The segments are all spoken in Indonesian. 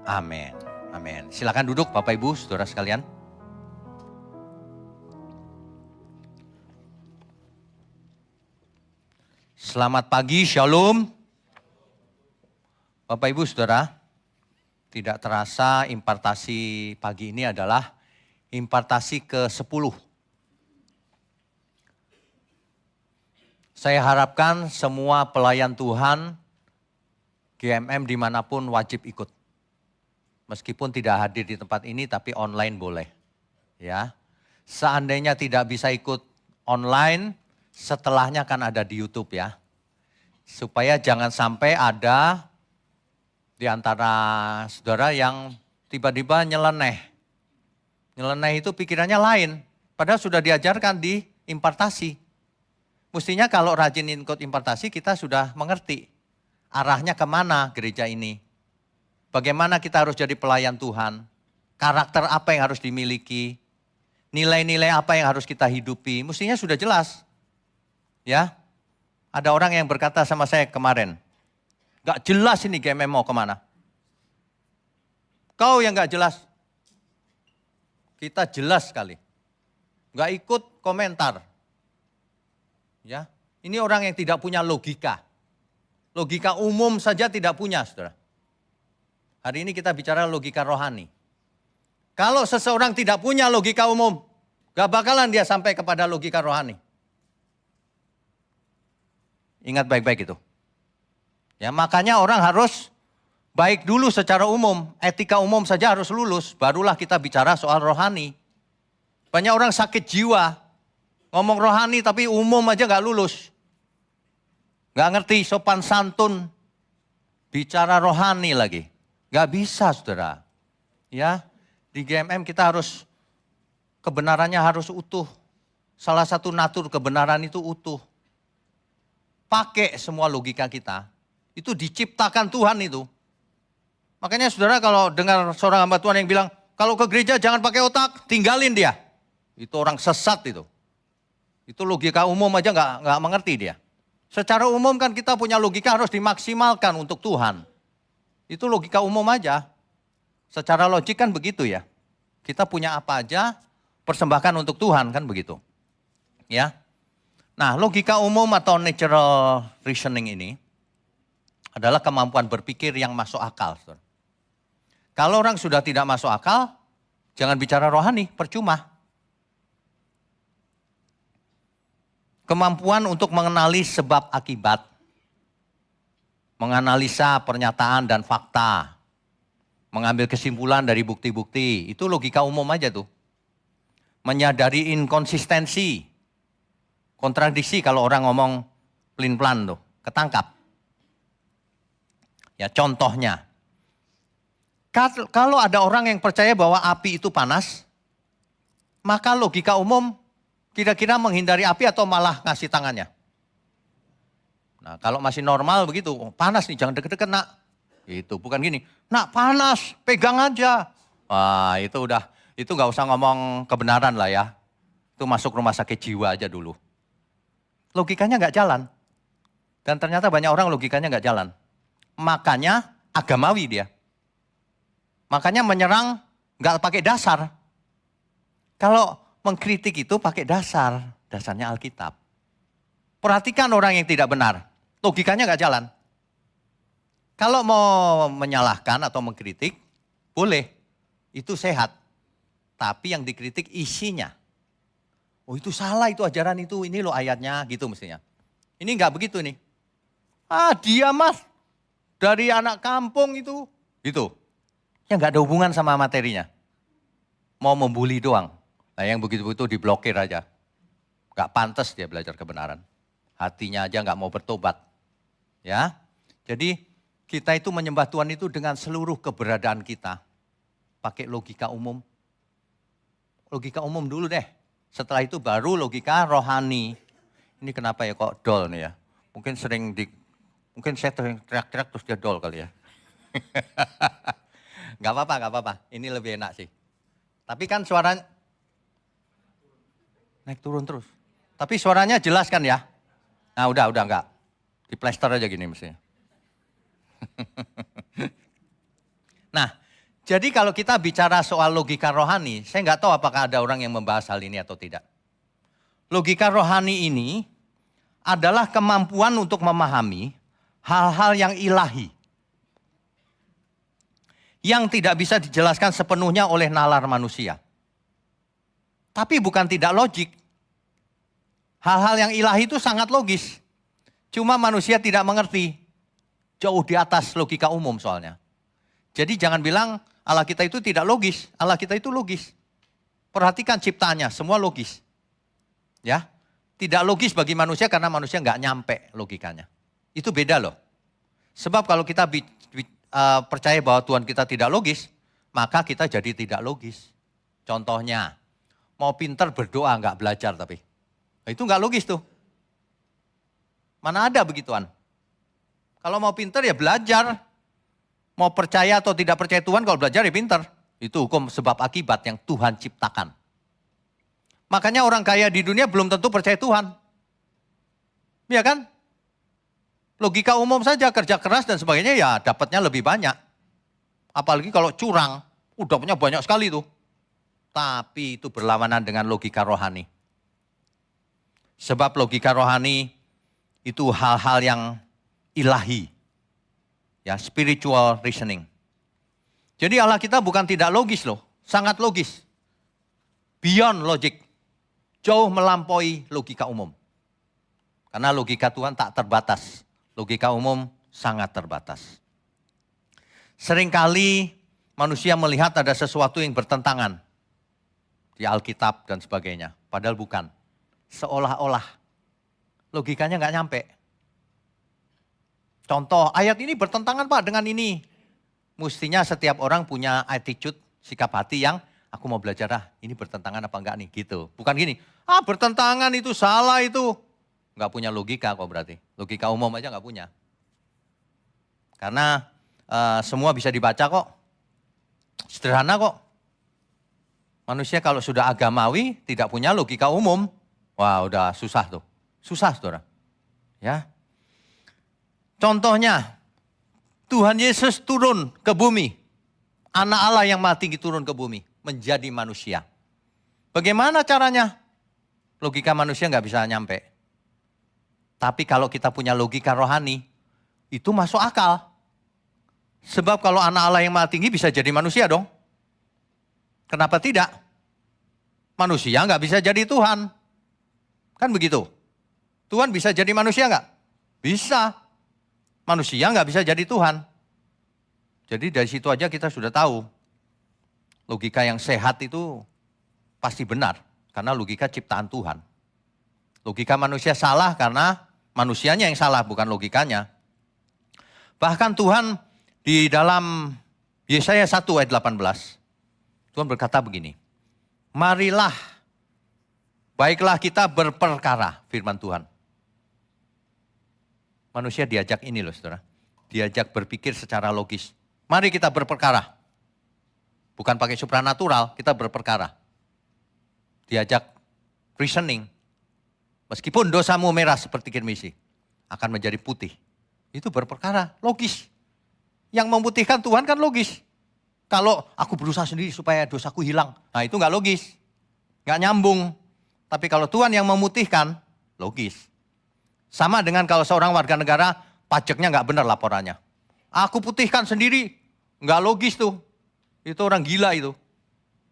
Amin. Amin. Silakan duduk Bapak Ibu, Saudara sekalian. Selamat pagi, Shalom. Bapak Ibu Saudara, tidak terasa impartasi pagi ini adalah impartasi ke-10. Saya harapkan semua pelayan Tuhan, GMM dimanapun wajib ikut. Meskipun tidak hadir di tempat ini tapi online boleh. Ya. Seandainya tidak bisa ikut online, setelahnya kan ada di YouTube ya. Supaya jangan sampai ada di antara saudara yang tiba-tiba nyeleneh. Nyeleneh itu pikirannya lain. Padahal sudah diajarkan di impartasi. Mestinya kalau rajin ikut impartasi kita sudah mengerti arahnya kemana gereja ini. Bagaimana kita harus jadi pelayan Tuhan. Karakter apa yang harus dimiliki. Nilai-nilai apa yang harus kita hidupi. Mestinya sudah jelas. Ya, ada orang yang berkata sama saya kemarin. Gak jelas ini GMM mau kemana. Kau yang gak jelas. Kita jelas sekali. Gak ikut komentar. Ya, ini orang yang tidak punya logika. Logika umum saja tidak punya, saudara. Hari ini kita bicara logika rohani. Kalau seseorang tidak punya logika umum, gak bakalan dia sampai kepada logika rohani. Ingat baik-baik itu. Ya, makanya orang harus baik dulu secara umum. Etika umum saja harus lulus, barulah kita bicara soal rohani. Banyak orang sakit jiwa, ngomong rohani tapi umum aja gak lulus. Gak ngerti sopan santun, bicara rohani lagi. Gak bisa saudara. Ya, di GMM kita harus, kebenarannya harus utuh. Salah satu natur kebenaran itu utuh. Pakai semua logika kita. Itu diciptakan Tuhan itu. Makanya saudara kalau dengar seorang hamba Tuhan yang bilang, kalau ke gereja jangan pakai otak, tinggalin dia. Itu orang sesat itu. Itu logika umum aja nggak mengerti dia. Secara umum kan kita punya logika harus dimaksimalkan untuk Tuhan. Itu logika umum aja. Secara logik kan begitu ya. Kita punya apa aja, persembahkan untuk Tuhan kan begitu. Ya. Nah, logika umum atau natural reasoning ini adalah kemampuan berpikir yang masuk akal. Saudara. Kalau orang sudah tidak masuk akal, jangan bicara rohani, percuma. Kemampuan untuk mengenali sebab akibat, menganalisa pernyataan dan fakta, mengambil kesimpulan dari bukti-bukti, itu logika umum aja tuh. Menyadari inkonsistensi, kontradiksi kalau orang ngomong pelin-pelan tuh, ketangkap. Ya contohnya, kalau ada orang yang percaya bahwa api itu panas, maka logika umum kira-kira menghindari api atau malah ngasih tangannya. Nah kalau masih normal begitu, oh, panas nih jangan deket-deket nak. Itu bukan gini, nak panas pegang aja. Wah itu gak usah ngomong kebenaran lah ya. Itu masuk rumah sakit jiwa aja dulu. Logikanya gak jalan. Dan ternyata banyak orang logikanya gak jalan. Makanya agamawi dia. Makanya menyerang gak pakai dasar. Kalau mengkritik itu pakai dasar. Dasarnya Alkitab. Perhatikan orang yang tidak benar. Logikanya gak jalan. Kalau mau menyalahkan atau mengkritik, boleh. Itu sehat. Tapi yang dikritik isinya. Oh itu salah itu ajaran itu, ini loh ayatnya gitu mestinya. Ini enggak begitu nih. Ah dia mas, dari anak kampung itu. Gitu. Ya enggak ada hubungan sama materinya. Mau membuli doang. Nah yang begitu-begitu diblokir aja. Enggak pantas dia belajar kebenaran. Hatinya aja enggak mau bertobat. Ya, jadi kita itu menyembah Tuhan itu dengan seluruh keberadaan kita. Pakai logika umum. Logika umum dulu deh. Setelah itu baru logika rohani. Ini kenapa ya kok dol nih ya. Mungkin saya teriak-teriak terus dia dol kali ya. Gak apa-apa. Ini lebih enak sih. Tapi kan suaranya naik turun terus. Tapi suaranya jelas kan ya. Nah udah enggak. Di plaster aja gini mestinya. Nah, Jadi kalau kita bicara soal logika rohani, saya nggak tahu apakah ada orang yang membahas hal ini atau tidak. Logika rohani ini adalah kemampuan untuk memahami hal-hal yang ilahi. Yang tidak bisa dijelaskan sepenuhnya oleh nalar manusia. Tapi bukan tidak logik. Hal-hal yang ilahi itu sangat logis. Cuma manusia tidak mengerti. Jauh di atas logika umum soalnya. Jadi jangan bilang Allah kita itu tidak logis. Allah kita itu logis. Perhatikan ciptaannya, semua logis. Ya, tidak logis bagi manusia karena manusia nggak nyampe logikanya. Itu beda loh. Sebab kalau kita percaya bahwa Tuhan kita tidak logis, maka kita jadi tidak logis. Contohnya, mau pinter berdoa nggak belajar tapi. Nah, itu nggak logis tuh. Mana ada begituan. Kalau mau pinter ya belajar. Mau percaya atau tidak percaya Tuhan, kalau belajar ya pinter. Itu hukum sebab akibat yang Tuhan ciptakan. Makanya orang kaya di dunia belum tentu percaya Tuhan. Iya kan? Logika umum saja, kerja keras dan sebagainya ya dapatnya lebih banyak. Apalagi kalau curang, udah punya banyak sekali tuh. Tapi itu berlawanan dengan logika rohani. Sebab logika rohani itu hal-hal yang ilahi. Ya, spiritual reasoning. Jadi Allah kita bukan tidak logis loh, sangat logis. Beyond logic. Jauh melampaui logika umum. Karena logika Tuhan tak terbatas. Logika umum sangat terbatas. Seringkali manusia melihat ada sesuatu yang bertentangan di Alkitab dan sebagainya. Padahal bukan. Seolah-olah logikanya nggak nyampe. Contoh, ayat ini bertentangan Pak dengan ini. Mestinya setiap orang punya attitude, sikap hati yang aku mau belajar ini bertentangan apa enggak nih gitu. Bukan gini, bertentangan itu salah itu. Enggak punya logika kok berarti. Logika umum aja enggak punya. Karena semua bisa dibaca kok. Sederhana kok. Manusia kalau sudah agamawi tidak punya logika umum. Wah udah susah tuh. Susah saudara. Ya. Contohnya, Tuhan Yesus turun ke bumi. Anak Allah yang maha tinggi turun ke bumi. Menjadi manusia. Bagaimana caranya? Logika manusia nggak bisa nyampe. Tapi kalau kita punya logika rohani, itu masuk akal. Sebab kalau anak Allah yang maha tinggi bisa jadi manusia dong. Kenapa tidak? Manusia nggak bisa jadi Tuhan. Kan begitu. Tuhan bisa jadi manusia nggak? Bisa. Manusia nggak bisa jadi Tuhan. Jadi dari situ aja kita sudah tahu. Logika yang sehat itu pasti benar. Karena logika ciptaan Tuhan. Logika manusia salah karena manusianya yang salah, bukan logikanya. Bahkan Tuhan di dalam Yesaya 1 ayat 18. Tuhan berkata begini. Marilah, baiklah kita berperkara, firman Tuhan. Manusia diajak ini loh saudara. Diajak berpikir secara logis. Mari kita berperkara. Bukan pakai supranatural, kita berperkara. Diajak reasoning. Meskipun dosamu merah seperti kirmisi, akan menjadi putih. Itu berperkara, logis. Yang memutihkan Tuhan kan logis. Kalau aku berusaha sendiri supaya dosaku hilang, nah itu nggak logis. Nggak nyambung. Tapi kalau Tuhan yang memutihkan, logis. Sama dengan kalau seorang warga negara, pajaknya nggak benar laporannya. Aku putihkan sendiri, nggak logis tuh. Itu orang gila itu.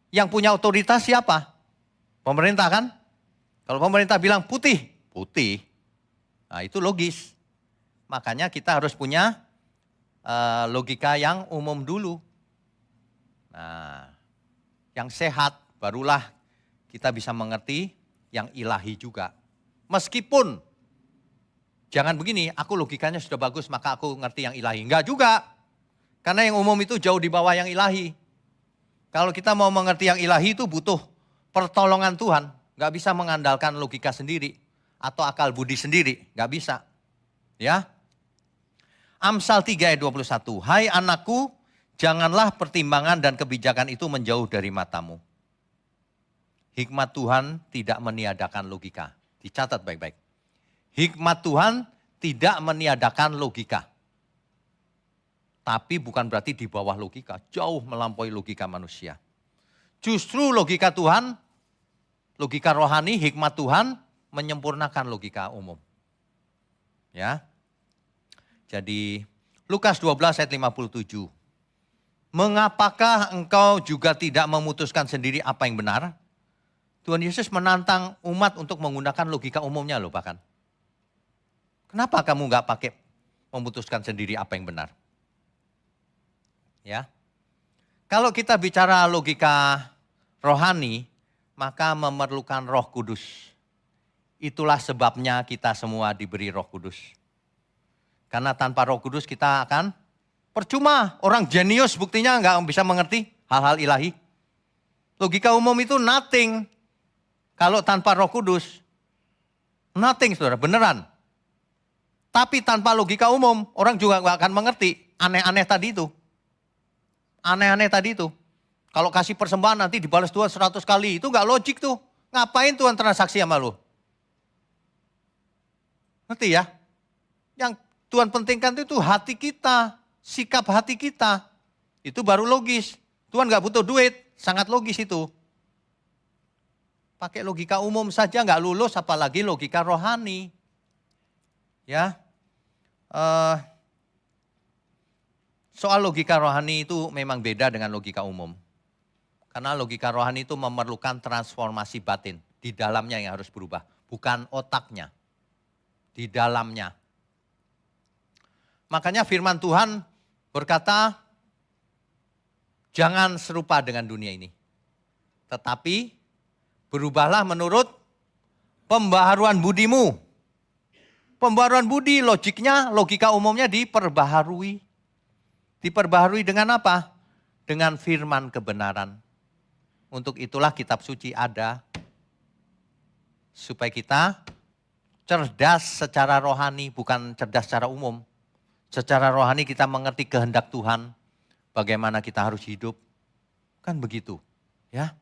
Yang punya otoritas siapa? Pemerintah kan? Kalau pemerintah bilang putih, putih. Nah itu logis. Makanya kita harus punya logika yang umum dulu. Nah, yang sehat barulah kita bisa mengerti yang ilahi juga. Meskipun jangan begini, aku logikanya sudah bagus maka aku ngerti yang ilahi. Enggak juga. Karena yang umum itu jauh di bawah yang ilahi. Kalau kita mau mengerti yang ilahi itu butuh pertolongan Tuhan. Enggak bisa mengandalkan logika sendiri. Atau akal budi sendiri. Enggak bisa. Ya. Amsal 3 ayat 21. Hai anakku, janganlah pertimbangan dan kebijakan itu menjauh dari matamu. Hikmat Tuhan tidak meniadakan logika. Dicatat baik-baik. Hikmat Tuhan tidak meniadakan logika. Tapi bukan berarti di bawah logika, jauh melampaui logika manusia. Justru logika Tuhan, logika rohani, hikmat Tuhan menyempurnakan logika umum. Ya. Jadi Lukas 12 ayat 57. Mengapakah engkau juga tidak memutuskan sendiri apa yang benar? Tuhan Yesus menantang umat untuk menggunakan logika umumnya loh bahkan. Kenapa kamu nggak pakai memutuskan sendiri apa yang benar? Ya. Kalau kita bicara logika rohani, maka memerlukan Roh Kudus. Itulah sebabnya kita semua diberi Roh Kudus. Karena tanpa Roh Kudus kita akan percuma. Orang jenius buktinya nggak bisa mengerti hal-hal ilahi. Logika umum itu nothing. Kalau tanpa Roh Kudus, nothing saudara, beneran. Tapi tanpa logika umum, orang juga nggak akan mengerti aneh-aneh tadi itu. Aneh-aneh tadi itu. Kalau kasih persembahan nanti dibalas Tuhan 100 kali. Itu gak logik tuh. Ngapain Tuhan transaksi sama lu? Ngerti ya? Yang Tuhan pentingkan itu hati kita. Sikap hati kita. Itu baru logis. Tuhan gak butuh duit. Sangat logis itu. Pakai logika umum saja gak lulus. Apalagi logika rohani. Ya. Soal logika rohani itu memang beda dengan logika umum. Karena logika rohani itu memerlukan transformasi batin. Di dalamnya yang harus berubah. Bukan otaknya. Di dalamnya. Makanya firman Tuhan berkata, jangan serupa dengan dunia ini. Tetapi berubahlah menurut pembaharuan budimu. Pembaharuan budi logiknya, logika umumnya diperbaharui. Diperbaharui dengan apa? Dengan firman kebenaran. Untuk itulah kitab suci ada. Supaya kita cerdas secara rohani, bukan cerdas secara umum. Secara rohani kita mengerti kehendak Tuhan. Bagaimana kita harus hidup. Kan begitu. Ya.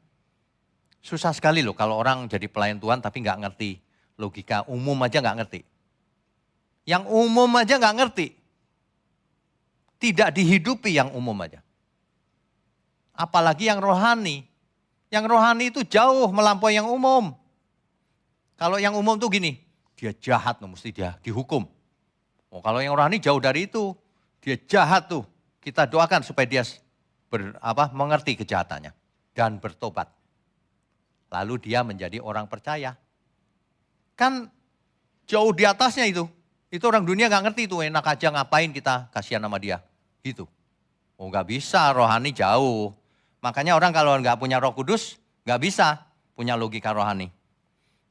Susah sekali loh kalau orang jadi pelayan Tuhan tapi nggak ngerti. Logika umum aja nggak ngerti. Yang umum aja nggak ngerti. Tidak dihidupi yang umum aja. Apalagi yang rohani. Yang rohani itu jauh melampaui yang umum. Kalau yang umum tuh gini, dia jahat, mesti dia dihukum. Oh, kalau yang rohani jauh dari itu, dia jahat tuh. Kita doakan supaya dia mengerti kejahatannya dan bertobat. Lalu dia menjadi orang percaya. Kan jauh di atasnya itu. Itu orang dunia gak ngerti tuh, enak aja ngapain kita kasihan sama dia. Gitu. Oh gak bisa, rohani jauh. Makanya orang kalau gak punya Roh Kudus, gak bisa punya logika rohani.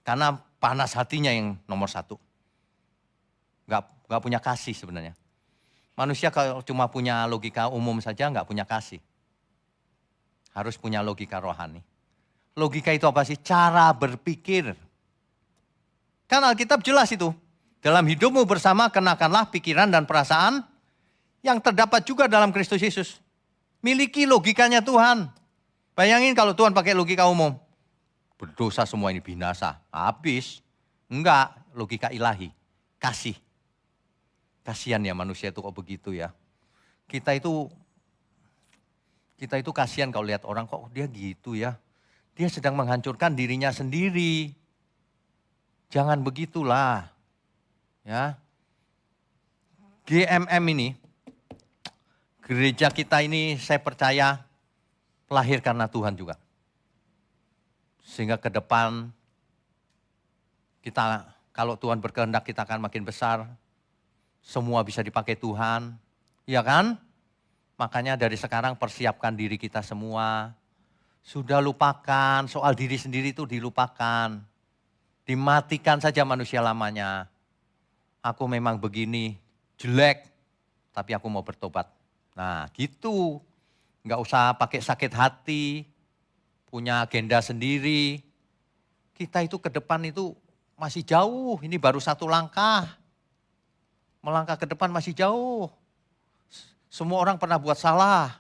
Karena panas hatinya yang nomor satu. Gak punya kasih sebenarnya. Manusia kalau cuma punya logika umum saja gak punya kasih. Harus punya logika rohani. Logika itu apa sih? Cara berpikir. Kan Alkitab jelas itu. Dalam hidupmu bersama kenakanlah pikiran dan perasaan yang terdapat juga dalam Kristus Yesus. Miliki logikanya Tuhan. Bayangin kalau Tuhan pakai logika umum. Berdosa semua ini binasa. Habis. Enggak, logika ilahi. Kasih. Kasihan ya manusia itu kok begitu ya. Kita itu kasihan kalau lihat orang kok dia gitu ya. Dia sedang menghancurkan dirinya sendiri. Jangan begitulah. Ya. GMM ini, gereja kita ini saya percaya lahir karena Tuhan juga. Sehingga ke depan kita, kalau Tuhan berkehendak kita akan makin besar. Semua bisa dipakai Tuhan, ya kan? Makanya dari sekarang persiapkan diri kita semua. Sudah lupakan, soal diri sendiri itu dilupakan. Dimatikan saja manusia lamanya. Aku memang begini, jelek, tapi aku mau bertobat. Nah gitu, nggak usah pakai sakit hati, punya agenda sendiri. Kita itu ke depan itu masih jauh, ini baru satu langkah. Melangkah ke depan masih jauh. Semua orang pernah buat salah,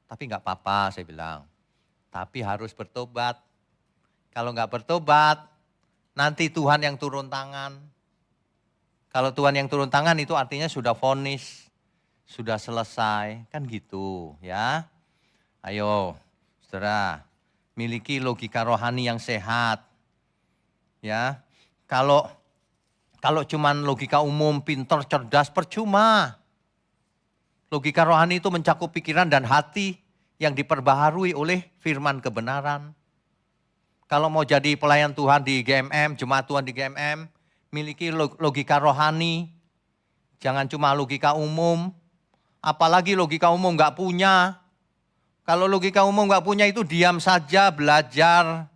tapi nggak apa-apa saya bilang. Tapi harus bertobat. Kalau nggak bertobat, nanti Tuhan yang turun tangan. Kalau Tuhan yang turun tangan itu artinya sudah vonis. sudah selesai, kan gitu ya. Ayo, saudara, miliki logika rohani yang sehat. Ya, kalau cuman logika umum, pintar, cerdas, percuma. Logika rohani itu mencakup pikiran dan hati yang diperbaharui oleh firman kebenaran. Kalau mau jadi pelayan Tuhan di GMM, jemaat Tuhan di GMM, miliki logika rohani. Jangan cuma logika umum, apalagi logika umum nggak punya. Kalau logika umum nggak punya itu diam saja, belajar.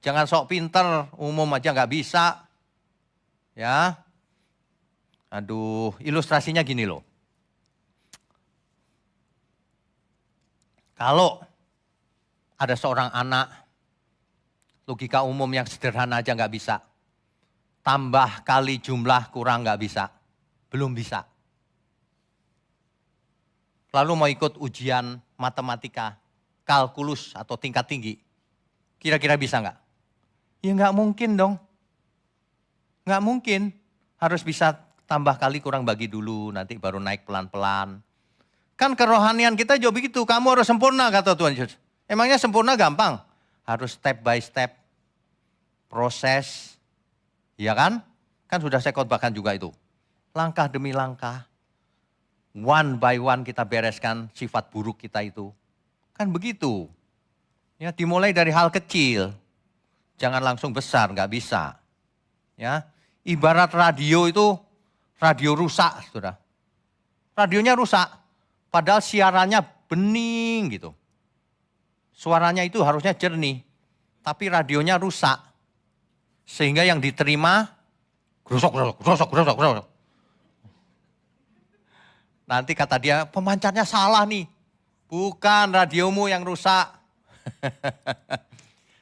Jangan sok pinter, umum aja nggak bisa. Ya, aduh, ilustrasinya gini loh. Kalau ada seorang anak, logika umum yang sederhana aja nggak bisa. Tambah kali jumlah kurang nggak bisa. Belum bisa. Lalu mau ikut ujian matematika, kalkulus atau tingkat tinggi. Kira-kira bisa nggak? Ya nggak mungkin dong. Nggak mungkin. Harus bisa tambah kali kurang bagi dulu, nanti baru naik pelan-pelan. Kan kerohanian kita juga begitu, kamu harus sempurna kata Tuhan Yesus. Emangnya sempurna gampang? Harus step by step, proses, ya kan? Kan sudah saya khotbahkan juga itu. Langkah demi langkah, one by one kita bereskan sifat buruk kita itu. Kan begitu. Ya, dimulai dari hal kecil, jangan langsung besar, nggak bisa. Ya, ibarat radio itu, radio rusak, saudara. Radionya rusak. Padahal siarannya bening gitu. Suaranya itu harusnya jernih. Tapi radionya rusak. Sehingga yang diterima, grosok. Nanti kata dia, pemancarnya salah nih. Bukan radiomu yang rusak.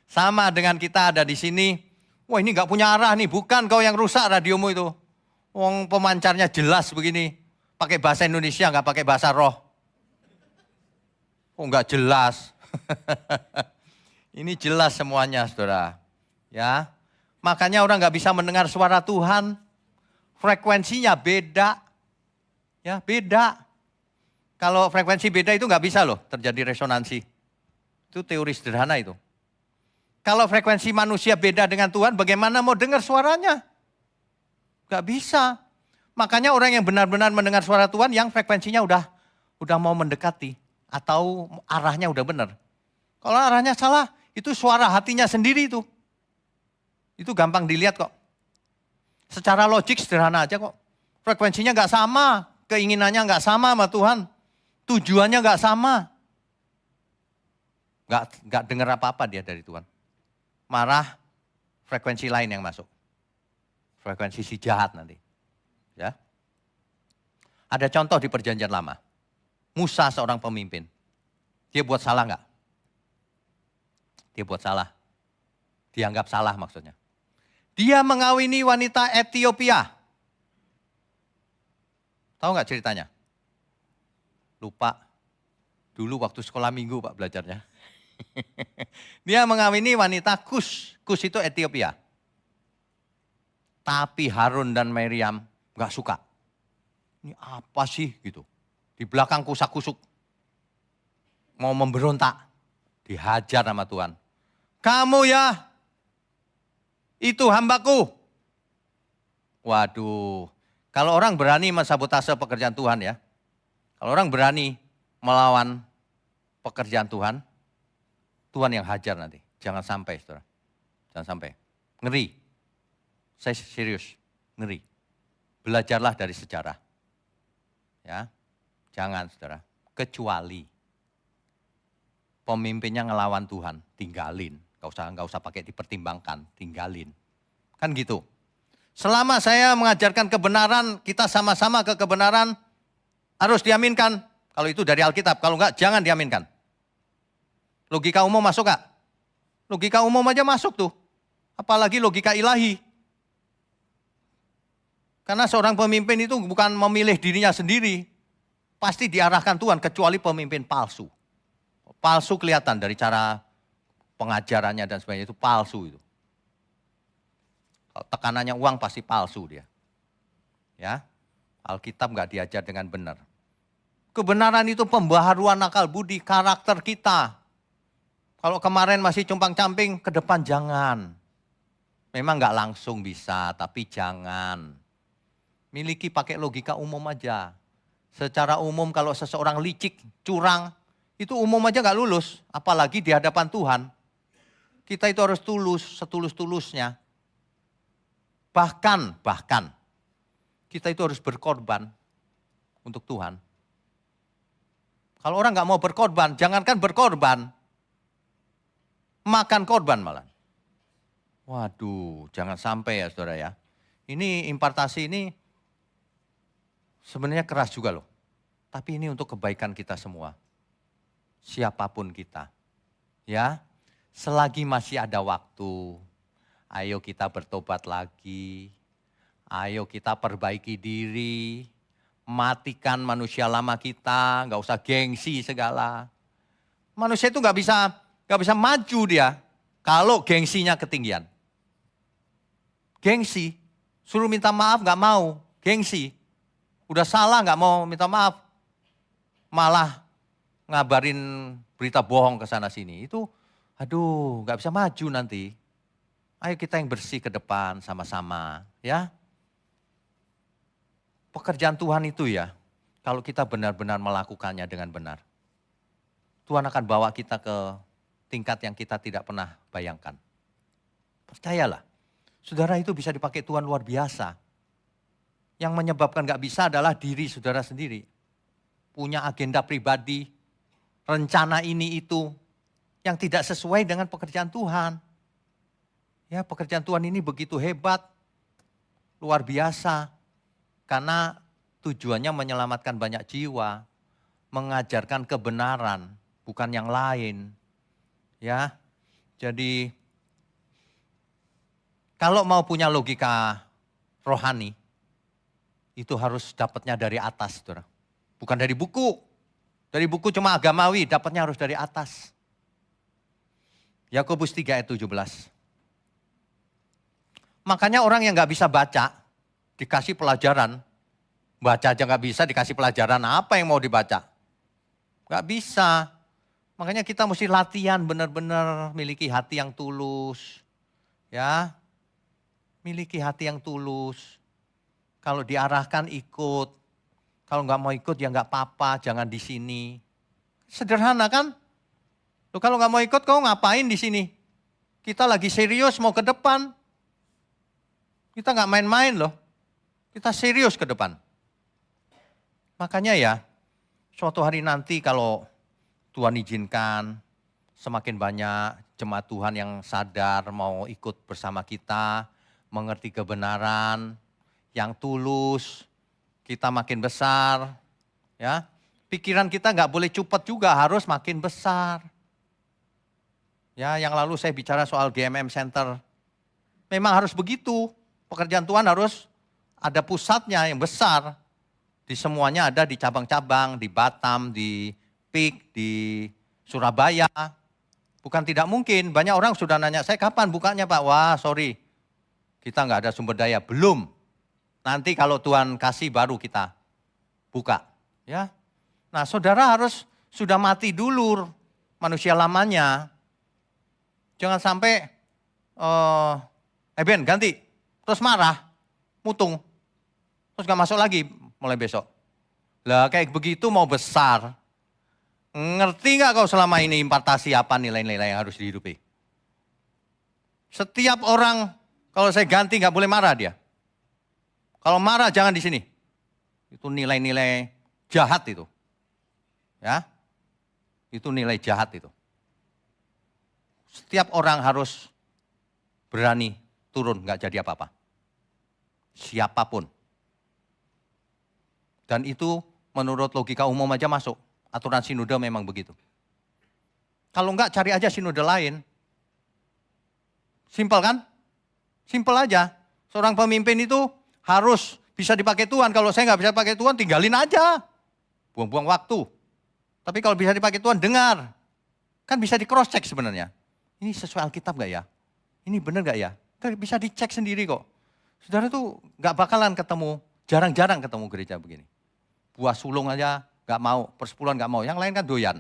Sama dengan kita ada di sini. Wah ini gak punya arah nih, bukan kau yang rusak radiomu itu. Wong pemancarnya jelas begini. Pakai bahasa Indonesia, nggak pakai bahasa roh. Oh nggak jelas. Ini jelas semuanya saudara. Ya, makanya orang nggak bisa mendengar suara Tuhan. Frekuensinya beda. Ya beda. Kalau frekuensi beda itu nggak bisa loh terjadi resonansi. Itu teori sederhana itu. Kalau frekuensi manusia beda dengan Tuhan, bagaimana mau dengar suaranya? Nggak bisa. Makanya orang yang benar-benar mendengar suara Tuhan yang frekuensinya udah mau mendekati atau arahnya udah benar. Kalau arahnya salah, itu suara hatinya sendiri itu. Itu gampang dilihat kok. Secara logik sederhana aja kok. Frekuensinya nggak sama, keinginannya nggak sama sama Tuhan. Tujuannya nggak sama. Nggak dengar apa-apa dia dari Tuhan. Marah, frekuensi lain yang masuk. Frekuensi si jahat nanti. Ya. Ada contoh di perjanjian lama. Musa seorang pemimpin. Dia buat salah enggak? Dia buat salah. Dianggap salah maksudnya. Dia mengawini wanita Ethiopia. Tahu enggak ceritanya? Lupa. Dulu waktu sekolah minggu Pak belajarnya. Dia mengawini wanita Kus. Kus itu Ethiopia. Tapi Harun dan Miriam nggak suka. Ini apa sih gitu. Di belakang kusak-kusuk. Mau memberontak. Dihajar sama Tuhan. Kamu ya, itu hambaku. Waduh, kalau orang berani mensabotase pekerjaan Tuhan ya. Kalau orang berani melawan pekerjaan Tuhan, Tuhan yang hajar nanti. Jangan sampai saudara. Jangan sampai. Ngeri. Saya serius, ngeri. Belajarlah dari sejarah. Ya, jangan saudara. Kecuali pemimpinnya ngelawan Tuhan, tinggalin. Gak usah pakai dipertimbangkan, tinggalin. Kan gitu. Selama saya mengajarkan kebenaran, kita sama-sama ke kebenaran, harus diaminkan. Kalau itu dari Alkitab, kalau enggak jangan diaminkan. Logika umum masuk gak? Logika umum aja masuk tuh. Apalagi logika ilahi. Karena seorang pemimpin itu bukan memilih dirinya sendiri. Pasti diarahkan Tuhan kecuali pemimpin palsu. Palsu kelihatan dari cara pengajarannya dan sebagainya itu palsu itu. Kalau tekanannya uang pasti palsu dia. Ya, Alkitab nggak diajar dengan benar. Kebenaran itu pembaharuan akal budi, karakter kita. Kalau kemarin masih compang-camping, ke depan jangan. Memang nggak langsung bisa, tapi jangan. Miliki pakai logika umum aja. Secara umum kalau seseorang licik, curang, itu umum aja nggak lulus. Apalagi di hadapan Tuhan. Kita itu harus tulus, setulus-tulusnya. Bahkan, kita itu harus berkorban untuk Tuhan. Kalau orang nggak mau berkorban, jangankan berkorban, makan korban malah. Waduh, jangan sampai ya saudara ya. Ini impartasi ini sebenarnya keras juga loh. Tapi ini untuk kebaikan kita semua. Siapapun kita. Ya, selagi masih ada waktu, ayo kita bertobat lagi. Ayo kita perbaiki diri. Matikan manusia lama kita, nggak usah gengsi segala. Manusia itu nggak bisa maju dia kalau gengsinya ketinggian. Gengsi, suruh minta maaf nggak mau, gengsi. Udah salah nggak mau minta maaf, malah ngabarin berita bohong ke sana sini. Itu, aduh, nggak bisa maju nanti. Ayo kita yang bersih ke depan sama-sama, ya. Pekerjaan Tuhan itu ya, kalau kita benar-benar melakukannya dengan benar, Tuhan akan bawa kita ke tingkat yang kita tidak pernah bayangkan. Percayalah, saudara itu bisa dipakai Tuhan luar biasa. Yang menyebabkan gak bisa adalah diri saudara sendiri. Punya agenda pribadi, rencana ini itu, yang tidak sesuai dengan pekerjaan Tuhan. Ya, pekerjaan Tuhan ini begitu hebat, luar biasa. Karena tujuannya menyelamatkan banyak jiwa, mengajarkan kebenaran, bukan yang lain. Ya, jadi kalau mau punya logika rohani, itu harus dapatnya dari atas, saudara. Bukan dari buku. Dari buku cuma agamawi, dapatnya harus dari atas. Yakobus 3 ayat 17. Makanya orang yang gak bisa baca, dikasih pelajaran, baca aja nggak bisa, dikasih pelajaran apa yang mau dibaca? Nggak bisa. Makanya kita mesti latihan benar-benar miliki hati yang tulus. Ya, miliki hati yang tulus. Kalau diarahkan ikut. Kalau nggak mau ikut ya nggak apa-apa, jangan di sini. Sederhana kan? Loh, kalau nggak mau ikut kau ngapain di sini? Kita lagi serius mau ke depan. Kita nggak main-main loh. Kita serius ke depan. Makanya ya, suatu hari nanti kalau Tuhan izinkan, semakin banyak jemaat Tuhan yang sadar mau ikut bersama kita, mengerti kebenaran, yang tulus, kita makin besar. Ya, pikiran kita nggak boleh cupet juga, harus makin besar. Ya, yang lalu saya bicara soal GMM Center. Memang harus begitu, pekerjaan Tuhan harus ada pusatnya yang besar. Di semuanya ada di cabang-cabang, di Batam, di Pik, di Surabaya. Bukan tidak mungkin, banyak orang sudah nanya, saya kapan bukanya Pak? Wah sorry, kita nggak ada sumber daya, belum. Nanti kalau Tuhan kasih baru kita buka. Ya. Nah saudara harus sudah mati dulu manusia lamanya. Jangan sampai, Ben ganti, terus marah. Mutung, terus gak masuk lagi mulai besok. Lah kayak begitu mau besar, ngerti gak kau selama ini impartasi apa nilai-nilai yang harus dihidupi? Setiap orang, kalau saya ganti gak boleh marah dia. Kalau marah jangan di sini. Itu nilai-nilai jahat itu. Ya, itu nilai jahat itu. Setiap orang harus berani turun gak jadi apa-apa. Siapapun. Dan itu menurut logika umum aja masuk. Aturan sinode memang begitu. Kalau enggak cari aja sinode lain. Simpel kan? Simpel aja. Seorang pemimpin itu harus bisa dipakai Tuhan. Kalau saya nggak bisa pakai Tuhan tinggalin aja. Buang-buang waktu. Tapi kalau bisa dipakai Tuhan dengar. Kan bisa di cross check sebenarnya. Ini sesuai Alkitab nggak ya? Ini benar nggak ya? Bisa dicek sendiri kok. Saudara tuh gak bakalan ketemu, jarang-jarang ketemu gereja begini. Buah sulung aja nggak mau, persepuluhan nggak mau, yang lain kan doyan.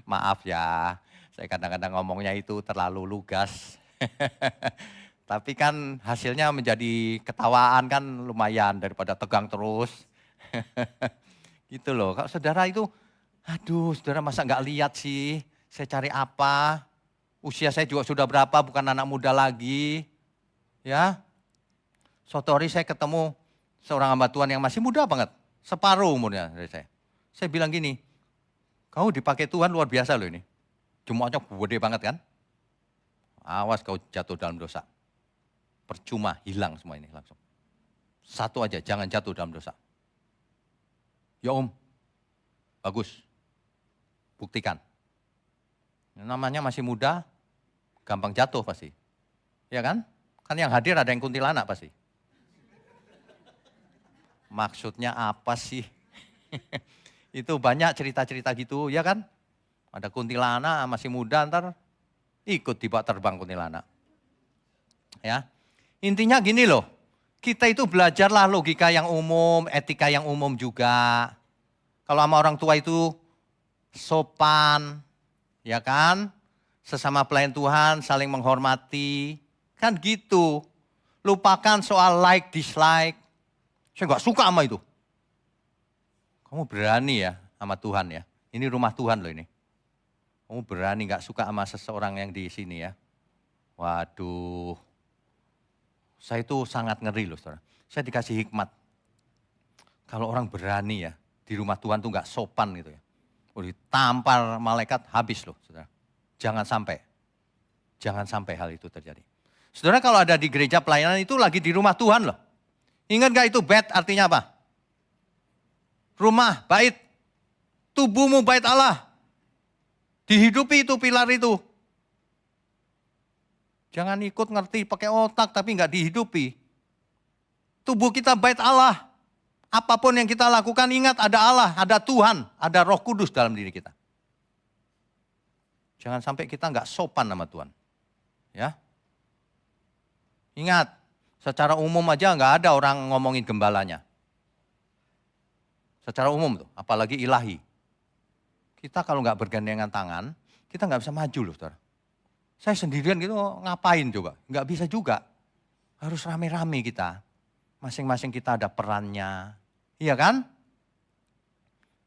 Maaf ya, saya kadang-kadang ngomongnya itu terlalu lugas. Tapi kan hasilnya menjadi ketawaan kan lumayan daripada tegang terus. Gitu loh, kalau saudara itu, aduh saudara masa nggak lihat sih, saya cari apa, usia saya juga sudah berapa, bukan anak muda lagi. Ya, suatu hari saya ketemu seorang hamba Tuhan yang masih muda banget, separuh umurnya dari saya. Saya bilang gini, kau dipakai Tuhan luar biasa loh ini. Jumlahnya gede banget kan. Awas kau jatuh dalam dosa. Percuma, hilang semua ini langsung. Satu aja, jangan jatuh dalam dosa. Ya Om, bagus. Buktikan. Namanya masih muda, gampang jatuh pasti. Ya kan? Kan yang hadir ada yang kuntilanak pasti. Maksudnya apa sih? Itu banyak cerita-cerita gitu, ya kan? Ada kuntilanak masih muda ntar ikut dibawa terbang kuntilanak. Ya. Intinya gini loh, kita itu belajarlah logika yang umum, etika yang umum juga. Kalau sama orang tua itu sopan, ya kan? Sesama pelayan Tuhan saling menghormati, kan gitu. Lupakan soal like, dislike. Saya nggak suka sama itu. Kamu berani ya sama Tuhan ya. Ini rumah Tuhan loh ini. Kamu berani nggak suka sama seseorang yang di sini ya. Waduh. Saya itu sangat ngeri loh saudara. Saya dikasih hikmat. Kalau orang berani ya, di rumah Tuhan tuh nggak sopan gitu ya. Ditampar malaikat habis loh saudara. Jangan sampai. Jangan sampai hal itu terjadi. Saudara kalau ada di gereja pelayanan itu lagi di rumah Tuhan loh. Ingat gak itu bait artinya apa? Rumah, bait. Tubuhmu bait Allah. Dihidupi itu pilar itu. Jangan ikut ngerti pakai otak tapi nggak dihidupi. Tubuh kita bait Allah. Apapun yang kita lakukan ingat ada Allah, ada Tuhan, ada Roh Kudus dalam diri kita. Jangan sampai kita nggak sopan sama Tuhan. Ya. Ingat, secara umum aja nggak ada orang ngomongin gembalanya. Secara umum tuh, apalagi ilahi. Kita kalau nggak bergandengan tangan, kita nggak bisa maju loh saudara. Saya sendirian gitu ngapain coba? Nggak bisa juga. Harus rame-rame kita. Masing-masing kita ada perannya. Iya kan?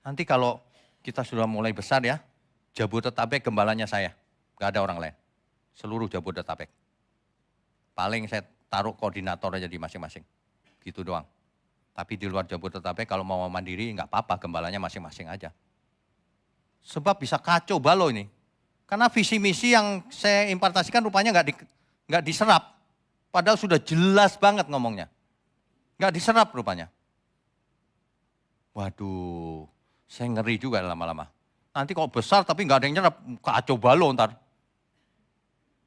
Nanti kalau kita sudah mulai besar ya, Jabodetabek gembalanya saya. Nggak ada orang lain. Seluruh Jabodetabek. Paling saya taruh koordinator aja di masing-masing. Gitu doang. Tapi di luar Jabodetabek kalau mau mandiri nggak apa-apa, gembalanya masing-masing aja. Sebab bisa kacau balau ini. Karena visi misi yang saya impartasikan rupanya nggak diserap. Padahal sudah jelas banget ngomongnya. Nggak diserap rupanya. Waduh, saya ngeri juga lama-lama. Nanti kalau besar tapi nggak ada yang nyerap, kacau balau ntar.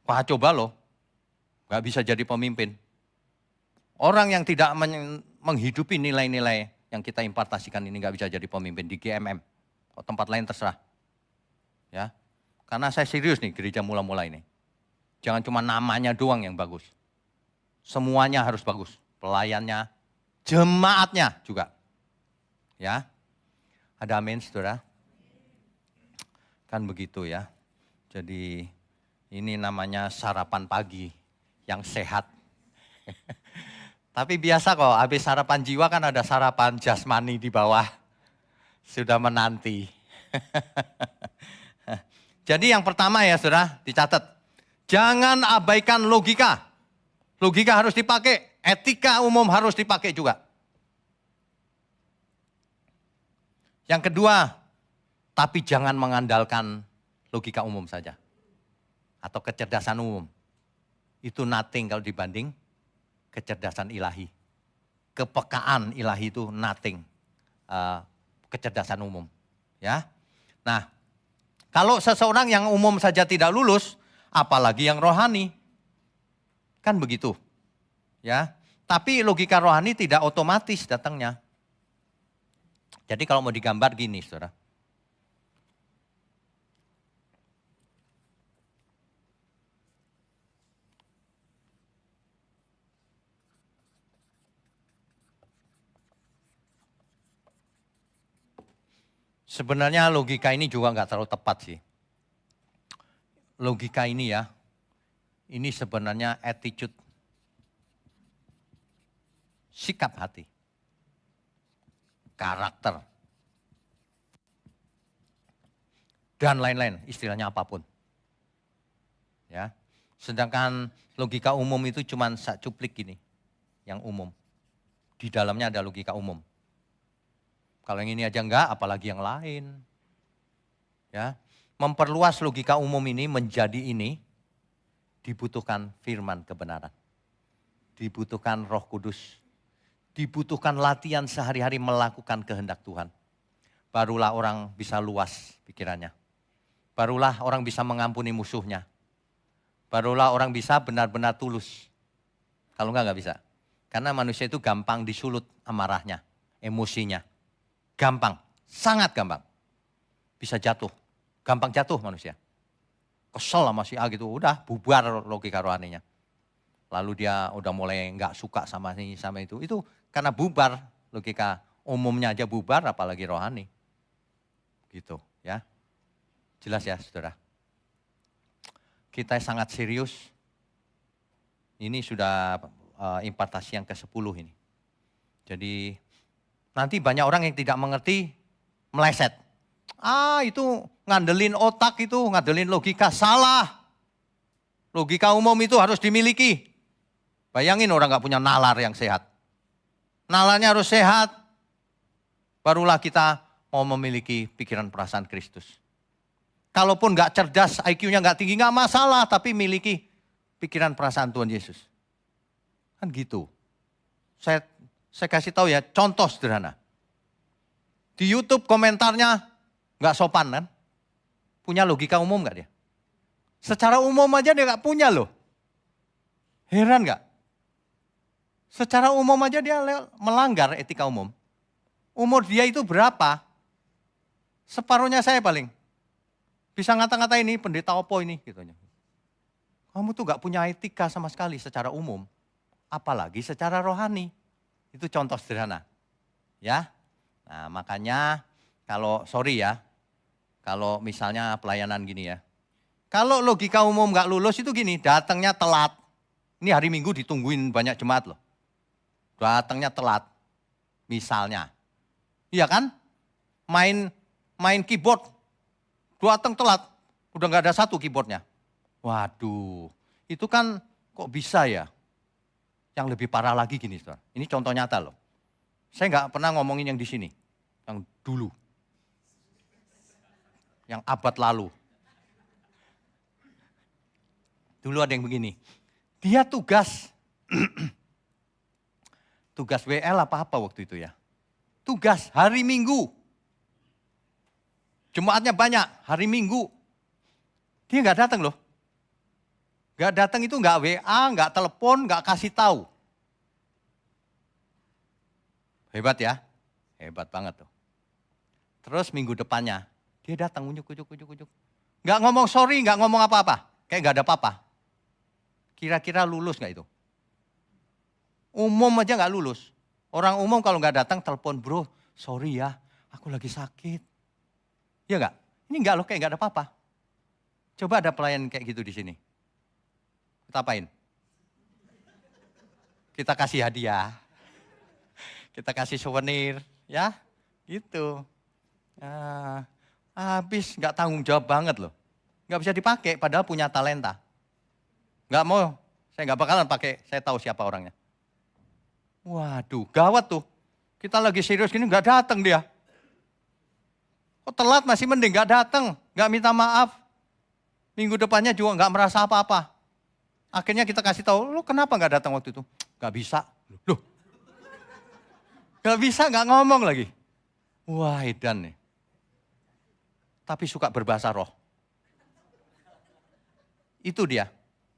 Kacau balau. Nggak bisa jadi pemimpin. Orang yang tidak menghidupi nilai-nilai yang kita impartasikan ini nggak bisa jadi pemimpin di GMM. Kalau tempat lain terserah. Ya. Karena saya serius nih gereja mula-mula ini. Jangan cuma namanya doang yang bagus. Semuanya harus bagus. Pelayannya, jemaatnya juga. Ya. Ada amin saudara? Kan begitu ya. Jadi ini namanya sarapan pagi yang sehat. Tapi biasa kok, habis sarapan jiwa kan ada sarapan jasmani di bawah. Sudah menanti. Jadi yang pertama ya saudara, dicatat. Jangan abaikan logika. Logika harus dipakai, etika umum harus dipakai juga. Yang kedua, tapi jangan mengandalkan logika umum saja. Atau kecerdasan umum. Itu nothing kalau dibanding kecerdasan ilahi. Kepekaan ilahi itu nothing. Kecerdasan umum. Ya. Nah, kalau seseorang yang umum saja tidak lulus, apalagi yang rohani. Kan begitu. Ya. Tapi logika rohani tidak otomatis datangnya. Jadi kalau mau digambar gini, saudara. Sebenarnya logika ini juga nggak terlalu tepat sih. Logika ini ya, ini sebenarnya attitude, sikap hati, karakter, dan lain-lain, istilahnya apapun. Ya, sedangkan logika umum itu cuma sak cuplik gini, yang umum. Di dalamnya ada logika umum. Kalau yang ini aja enggak, apalagi yang lain. Ya, memperluas logika umum ini menjadi ini, dibutuhkan firman kebenaran. Dibutuhkan Roh Kudus. Dibutuhkan latihan sehari-hari melakukan kehendak Tuhan. Barulah orang bisa luas pikirannya. Barulah orang bisa mengampuni musuhnya. Barulah orang bisa benar-benar tulus. Kalau enggak bisa. Karena manusia itu gampang disulut amarahnya, emosinya. Gampang, sangat gampang. Bisa jatuh, gampang jatuh manusia. Kesel sama si A gitu, udah bubar logika rohaninya. Lalu dia udah mulai enggak suka sama ini, sama itu. Itu karena bubar, logika umumnya aja bubar, apalagi rohani. Gitu ya. Jelas ya saudara. Kita sangat serius. Ini sudah impartasi yang ke-10 ini. Jadi nanti banyak orang yang tidak mengerti, meleset. Itu ngandelin otak itu, ngandelin logika, salah. Logika umum itu harus dimiliki. Bayangin orang gak punya nalar yang sehat. Nalarnya harus sehat. Barulah kita mau memiliki pikiran perasaan Kristus. Kalaupun gak cerdas, IQ-nya gak tinggi, gak masalah. Tapi miliki pikiran perasaan Tuhan Yesus. Kan gitu. Saya kasih tahu ya, contoh sederhana. Di YouTube komentarnya nggak sopan kan? Punya logika umum nggak dia? Secara umum aja dia nggak punya loh. Heran nggak? Secara umum aja dia melanggar etika umum. Umur dia itu berapa? Separuhnya saya paling. Bisa ngata-ngata ini pendeta opo ini gitu. Kamu tuh nggak punya etika sama sekali secara umum. Apalagi secara rohani. Itu contoh sederhana. Ya. Nah, makanya kalau misalnya pelayanan gini ya. Kalau logika umum nggak lulus itu gini, datangnya telat. Ini hari Minggu ditungguin banyak jemaat loh. Datangnya telat. Misalnya. Iya kan? Main keyboard. Datang telat. Udah nggak ada satu keyboardnya. Waduh, itu kan kok bisa ya? Yang lebih parah lagi gini, saudara. Ini contoh nyata loh. Saya nggak pernah ngomongin yang di sini, yang dulu, yang abad lalu. Dulu ada yang begini, dia tugas WL apa waktu itu ya. Tugas hari Minggu. Jemaatnya banyak, hari Minggu. Dia nggak datang loh. Nggak datang itu nggak WA, nggak telepon, nggak kasih tahu. Hebat ya, hebat banget tuh. Terus minggu depannya, dia datang ujuk. Nggak ngomong sorry, nggak ngomong apa-apa. Kayak nggak ada apa-apa. Kira-kira lulus nggak itu? Umum aja nggak lulus. Orang umum kalau nggak datang telepon, bro, sorry ya, aku lagi sakit. Iya nggak? Ini nggak loh, kayak nggak ada apa-apa. Coba ada pelayan kayak gitu di sini. Kita apain? Kita kasih hadiah. Kita kasih souvenir, ya, gitu. Habis nggak tanggung jawab banget loh. Nggak bisa dipakai, padahal punya talenta. Nggak mau, saya nggak bakalan pakai, saya tahu siapa orangnya. Waduh, gawat tuh. Kita lagi serius gini nggak datang dia. Kok telat masih mending nggak datang, nggak minta maaf. Minggu depannya juga nggak merasa apa-apa. Akhirnya kita kasih tahu, lo kenapa nggak datang waktu itu? Nggak bisa. Loh, nggak bisa, nggak ngomong lagi. Wah, edan nih. Tapi suka berbahasa roh. Itu dia.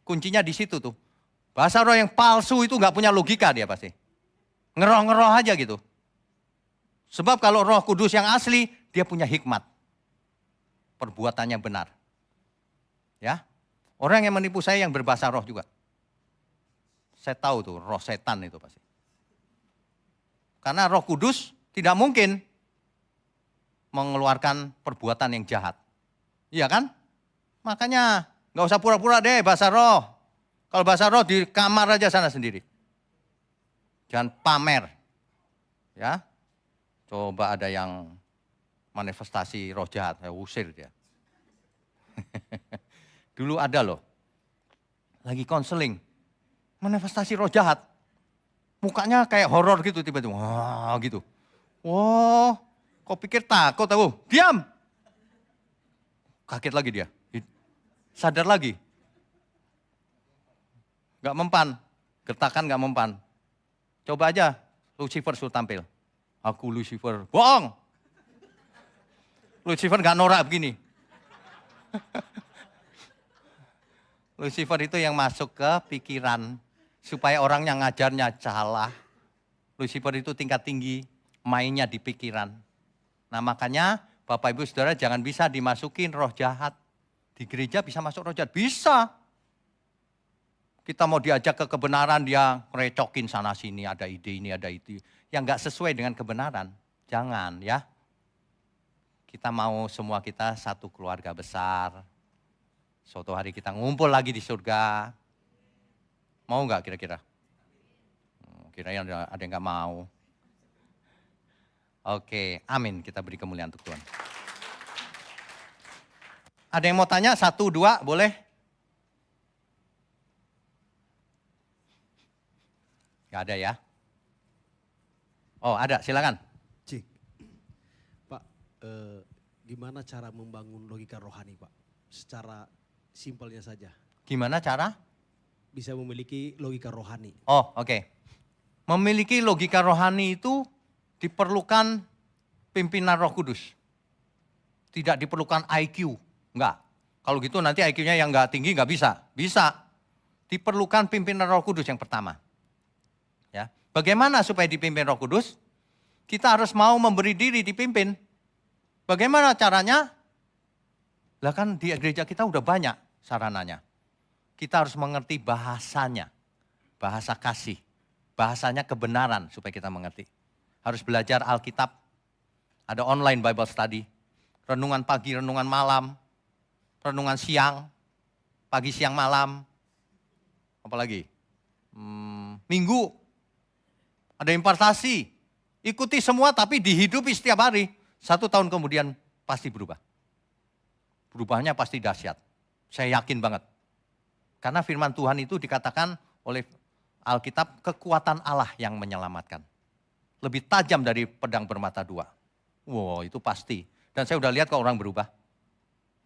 Kuncinya di situ tuh. Bahasa roh yang palsu itu nggak punya logika dia pasti. Ngeroh-ngeroh aja gitu. Sebab kalau Roh Kudus yang asli, dia punya hikmat. Perbuatannya benar. Ya. Orang yang menipu saya yang berbahasa roh juga. Saya tahu tuh, roh setan itu pasti. Karena Roh Kudus tidak mungkin mengeluarkan perbuatan yang jahat. Iya kan? Makanya nggak usah pura-pura deh bahasa roh. Kalau bahasa roh di kamar aja sana sendiri. Jangan pamer. Ya. Coba ada yang manifestasi roh jahat, saya usir dia. Dulu ada loh, lagi konseling, manifestasi roh jahat. Mukanya kayak horor gitu tiba-tiba, wah gitu. Wah, kok pikir takut aku? Diam! Kaget lagi dia, sadar lagi. Gak mempan, gertakan gak mempan. Coba aja Lucifer suruh tampil. Aku Lucifer, bohong! Lucifer gak norak begini. Lucifer itu yang masuk ke pikiran supaya orang yang ngajarnya salah. Lucifer itu tingkat tinggi, mainnya di pikiran. Nah makanya Bapak Ibu Saudara jangan bisa dimasukin roh jahat. Di gereja bisa masuk roh jahat, bisa. Kita mau diajak ke kebenaran, dia ngerecokin sana sini, ada ide ini, ada itu. Yang gak sesuai dengan kebenaran, jangan ya. Kita mau semua kita satu keluarga besar. Suatu hari kita ngumpul lagi di surga. Mau nggak kira-kira? Kira-kira ada yang nggak mau. Oke, amin. Kita beri kemuliaan untuk Tuhan. Ada yang mau tanya? 1, 2, boleh? Nggak ada ya? Oh ada, silakan. Cik, Pak, gimana cara membangun logika rohani Pak? Secara simpelnya saja. Gimana cara? Bisa memiliki logika rohani. Oh oke. Memiliki logika rohani itu diperlukan pimpinan Roh Kudus. Tidak diperlukan IQ, enggak. Kalau gitu nanti IQ-nya yang enggak tinggi enggak bisa. Bisa. Diperlukan pimpinan Roh Kudus yang pertama. Ya. Bagaimana supaya dipimpin Roh Kudus? Kita harus mau memberi diri dipimpin. Bagaimana caranya? Lah kan di gereja kita udah banyak sarananya. Kita harus mengerti bahasanya. Bahasa kasih. Bahasanya kebenaran supaya kita mengerti. Harus belajar Alkitab. Ada online Bible study. Renungan pagi, renungan malam. Renungan siang. Pagi, siang, malam. Apalagi? Minggu. Ada impartasi. Ikuti semua tapi dihidupi setiap hari. 1 tahun kemudian pasti berubah. Perubahannya pasti dahsyat. Saya yakin banget. Karena firman Tuhan itu dikatakan oleh Alkitab kekuatan Allah yang menyelamatkan. Lebih tajam dari pedang bermata 2. Wow, itu pasti. Dan saya udah lihat kok orang berubah.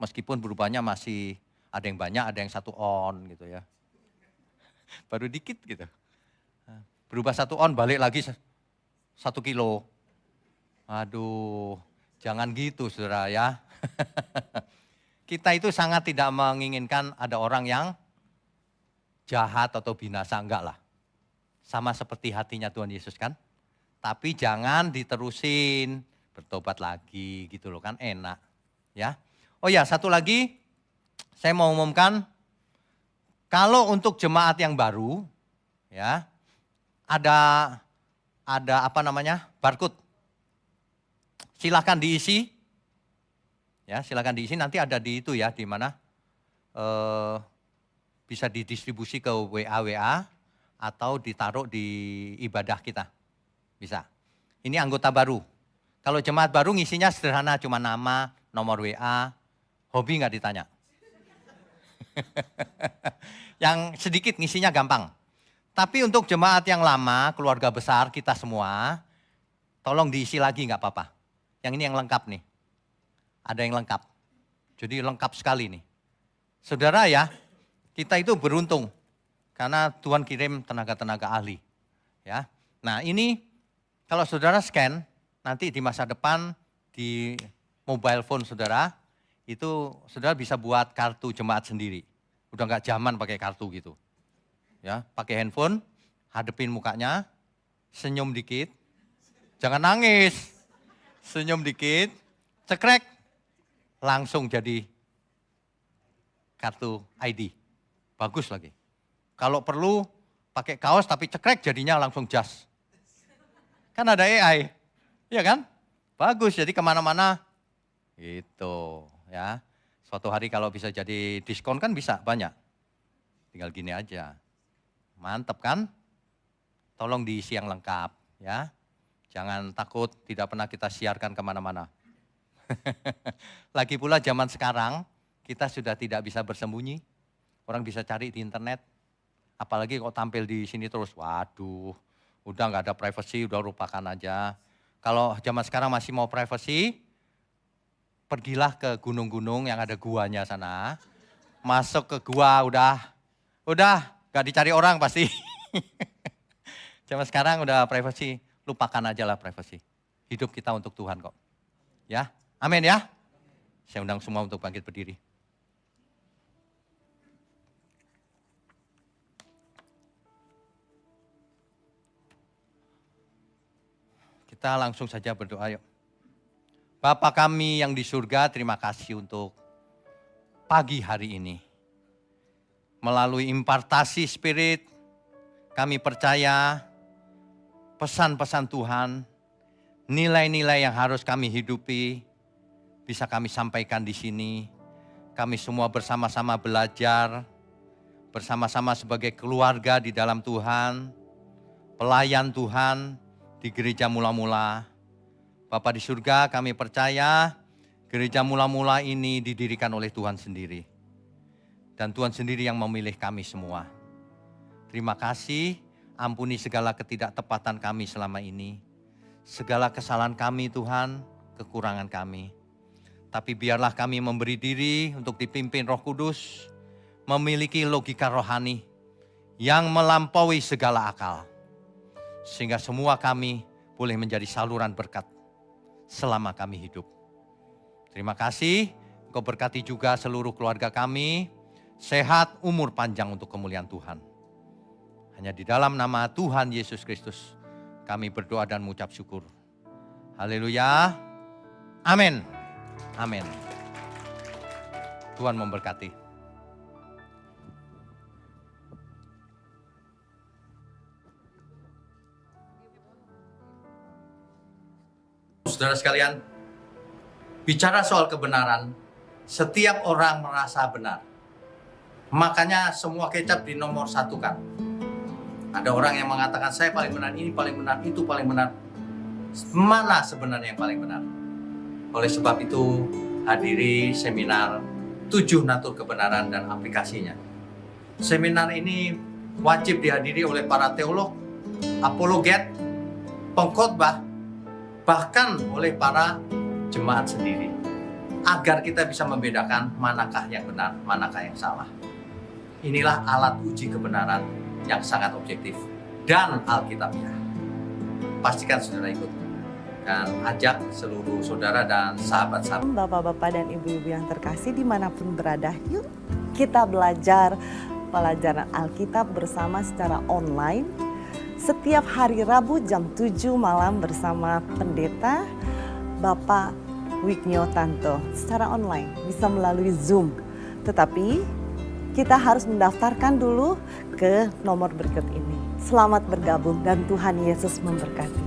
Meskipun berubahnya masih ada yang banyak, ada yang 1 on gitu ya. Baru dikit gitu. Berubah 1 on, balik lagi 1 kilo. Aduh, jangan gitu saudara ya. Kita itu sangat tidak menginginkan ada orang yang jahat atau binasa, enggak lah. Sama seperti hatinya Tuhan Yesus kan. Tapi jangan diterusin, bertobat lagi gitu loh kan enak. Ya. Oh ya, satu lagi saya mau umumkan. Kalau untuk jemaat yang baru ya ada apa namanya? Barcode. Silakan diisi. Ya, silakan diisi nanti ada di itu ya, di mana bisa didistribusi ke WA atau ditaruh di ibadah kita. Bisa. Ini anggota baru. Kalau jemaat baru ngisinya sederhana, cuma nama, nomor WA, hobi nggak ditanya. Yang sedikit ngisinya gampang. Tapi untuk jemaat yang lama, keluarga besar kita semua, tolong diisi lagi nggak apa-apa. Yang ini yang lengkap nih. Ada yang lengkap. Jadi lengkap sekali nih. Saudara ya, kita itu beruntung. Karena Tuhan kirim tenaga-tenaga ahli. Ya. Nah ini kalau saudara scan, nanti di masa depan di mobile phone saudara, itu saudara bisa buat kartu jemaat sendiri. Udah nggak zaman pakai kartu gitu. Ya, pakai handphone, hadepin mukanya, senyum dikit. Jangan nangis. Senyum dikit, cekrek. Langsung jadi kartu ID. Bagus lagi. Kalau perlu pakai kaos tapi cekrek jadinya langsung jas. Kan ada AI. Iya kan? Bagus, jadi kemana-mana Itu ya. Suatu hari kalau bisa jadi diskon kan bisa banyak. Tinggal gini aja. Mantep kan? Tolong diisi yang lengkap ya. Jangan takut tidak pernah kita siarkan kemana-mana. Lagi pula zaman sekarang kita sudah tidak bisa bersembunyi. Orang bisa cari di internet. Apalagi kok tampil di sini terus. Waduh, udah nggak ada privacy, udah lupakan aja. Kalau zaman sekarang masih mau privacy, pergilah ke gunung-gunung yang ada guanya sana. Masuk ke gua udah nggak dicari orang pasti. Zaman sekarang udah privacy, lupakan aja lah privacy. Hidup kita untuk Tuhan kok. Ya, amin ya. Saya undang semua untuk bangkit berdiri. Kita langsung saja berdoa yuk. Bapa kami yang di surga, terima kasih untuk pagi hari ini. Melalui impartasi spirit, kami percaya pesan-pesan Tuhan, nilai-nilai yang harus kami hidupi, bisa kami sampaikan di sini. Kami semua bersama-sama belajar, bersama-sama sebagai keluarga di dalam Tuhan, pelayan Tuhan di gereja mula-mula. Bapa di surga, kami percaya gereja mula-mula ini didirikan oleh Tuhan sendiri. Dan Tuhan sendiri yang memilih kami semua. Terima kasih, ampuni segala ketidaktepatan kami selama ini. Segala kesalahan kami Tuhan, kekurangan kami. Tapi biarlah kami memberi diri untuk dipimpin Roh Kudus, memiliki logika rohani yang melampaui segala akal. Sehingga semua kami boleh menjadi saluran berkat selama kami hidup. Terima kasih, Engkau berkati juga seluruh keluarga kami, sehat, umur panjang untuk kemuliaan Tuhan. Hanya di dalam nama Tuhan Yesus Kristus kami berdoa dan mengucap syukur. Haleluya. Amin. Amin. Tuhan memberkati. Saudara sekalian, bicara soal kebenaran, setiap orang merasa benar. Makanya semua kecap di nomor satu kan. Ada orang yang mengatakan saya paling benar, ini paling benar, itu paling benar. Mana sebenarnya yang paling benar? Oleh sebab itu hadiri seminar 7 natur kebenaran dan aplikasinya. Seminar ini wajib dihadiri oleh para teolog, apologet, pengkhotbah, bahkan oleh para jemaat sendiri. Agar kita bisa membedakan manakah yang benar, manakah yang salah. Inilah alat uji kebenaran yang sangat objektif dan alkitabiah. Pastikan saudara ikut dan ajak seluruh saudara dan sahabat-sahabat. Bapak-bapak dan ibu-ibu yang terkasih dimanapun berada, yuk kita belajar pelajaran Alkitab bersama secara online. Setiap hari Rabu jam 7 malam bersama pendeta Bapak Wiknyo Tanto secara online, bisa melalui Zoom. Tetapi kita harus mendaftarkan dulu ke nomor berikut ini. Selamat bergabung dan Tuhan Yesus memberkati.